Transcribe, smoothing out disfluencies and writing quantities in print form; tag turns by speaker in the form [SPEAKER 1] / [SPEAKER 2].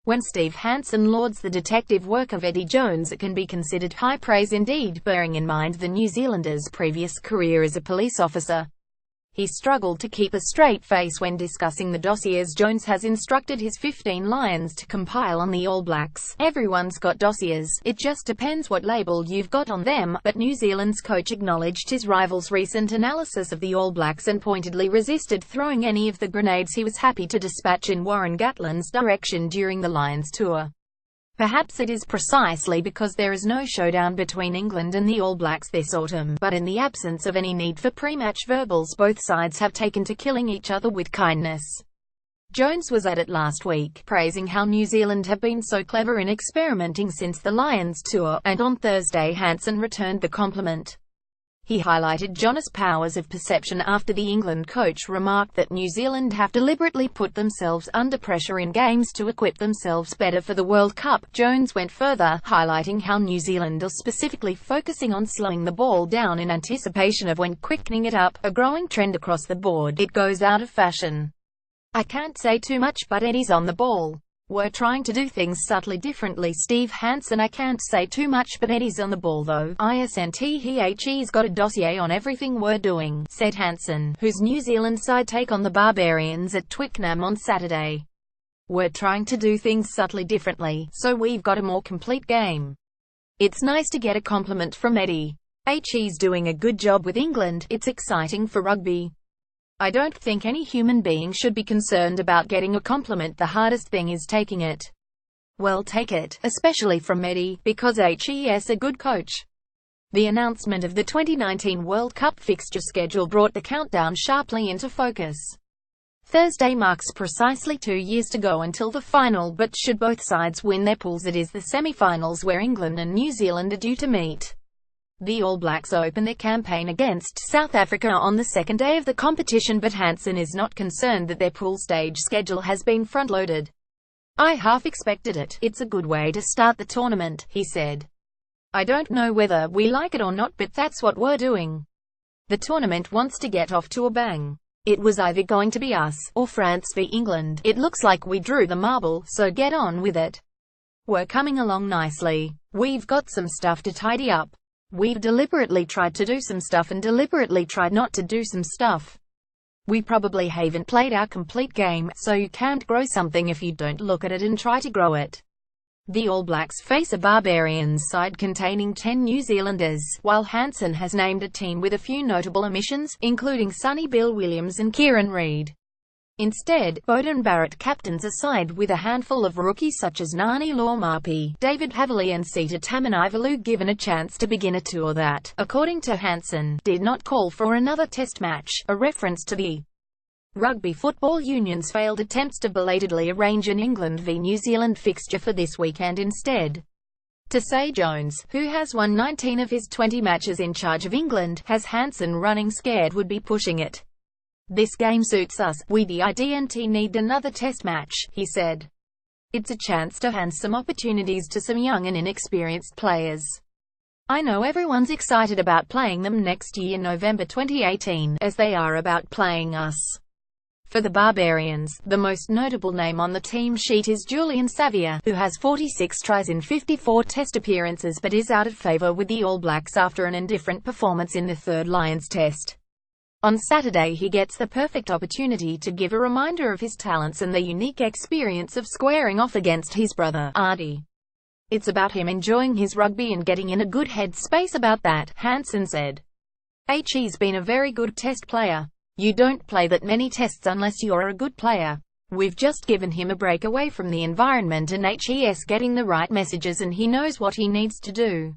[SPEAKER 1] When Steve Hansen lauds the detective work of Eddie Jones, it can be considered high praise indeed, bearing in mind the New Zealander's previous career as a police officer. He struggled to keep a straight face when discussing the dossiers Jones has instructed his 15 Lions to compile on the All Blacks. "Everyone's got dossiers, it just depends what label you've got on them," but New Zealand's coach acknowledged his rival's recent analysis of the All Blacks and pointedly resisted throwing any of the grenades he was happy to dispatch in Warren Gatland's direction during the Lions tour. Perhaps it is precisely because there is no showdown between England and the All Blacks this autumn, but in the absence of any need for pre-match verbals, both sides have taken to killing each other with kindness. Jones was at it last week, praising how New Zealand have been so clever in experimenting since the Lions tour, and on Thursday Hansen returned the compliment. He highlighted Jonas' powers of perception after the England coach remarked that New Zealand have deliberately put themselves under pressure in games to equip themselves better for the World Cup. Jones went further, highlighting how New Zealand are specifically focusing on slowing the ball down in anticipation of when quickening it up, a growing trend across the board. It goes out of fashion. "I can't say too much, but Eddie's on the ball. We're trying to do things subtly differently." Steve Hansen: "I can't say too much, but Eddie's on the ball though. He's got a dossier on everything we're doing," said Hansen, whose New Zealand side take on the Barbarians at Twickenham on Saturday. "We're trying to do things subtly differently, so we've got a more complete game. It's nice to get a compliment from Eddie. He's doing a good job with England. It's exciting for rugby. I don't think any human being should be concerned about getting a compliment. The hardest thing is taking it. Well, take it, especially from Eddie, because he's a good coach." The announcement of the 2019 World Cup fixture schedule brought the countdown sharply into focus. Thursday marks precisely 2 years to go until the final, but should both sides win their pools, it is the semi-finals where England and New Zealand are due to meet. The All Blacks open their campaign against South Africa on the second day of the competition, but Hansen is not concerned that their pool stage schedule has been front-loaded. "I half expected it. It's a good way to start the tournament," he said. "I don't know whether we like it or not, but that's what we're doing. The tournament wants to get off to a bang. It was either going to be us, or France v England. It looks like we drew the marble, so get on with it. We're coming along nicely. We've got some stuff to tidy up. We've deliberately tried to do some stuff and deliberately tried not to do some stuff. We probably haven't played our complete game, so you can't grow something if you don't look at it and try to grow it." The All Blacks face a Barbarians side containing 10 New Zealanders, while Hansen has named a team with a few notable omissions, including Sonny Bill Williams and Kieran Reid. Instead, Beauden Barrett captains a side with a handful of rookies such as Ngani Laumape, David Havili and Sita Tamanaivalu, given a chance to begin a tour that, according to Hansen, did not call for another test match, a reference to the Rugby Football Union's failed attempts to belatedly arrange an England v New Zealand fixture for this weekend instead. To say Jones, who has won 19 of his 20 matches in charge of England, has Hansen running scared would be pushing it. "This game suits us. We didn't need another test match," he said. "It's a chance to hand some opportunities to some young and inexperienced players. I know everyone's excited about playing them next year, November 2018, as they are about playing us." For the Barbarians, the most notable name on the team sheet is Julian Savea, who has 46 tries in 54 test appearances but is out of favour with the All Blacks after an indifferent performance in the third Lions test. On Saturday he gets the perfect opportunity to give a reminder of his talents and the unique experience of squaring off against his brother, Artie. "It's about him enjoying his rugby and getting in a good headspace about that," Hansen said. "He's been a very good test player. You don't play that many tests unless you're a good player. We've just given him a break away from the environment and he's getting the right messages and he knows what he needs to do.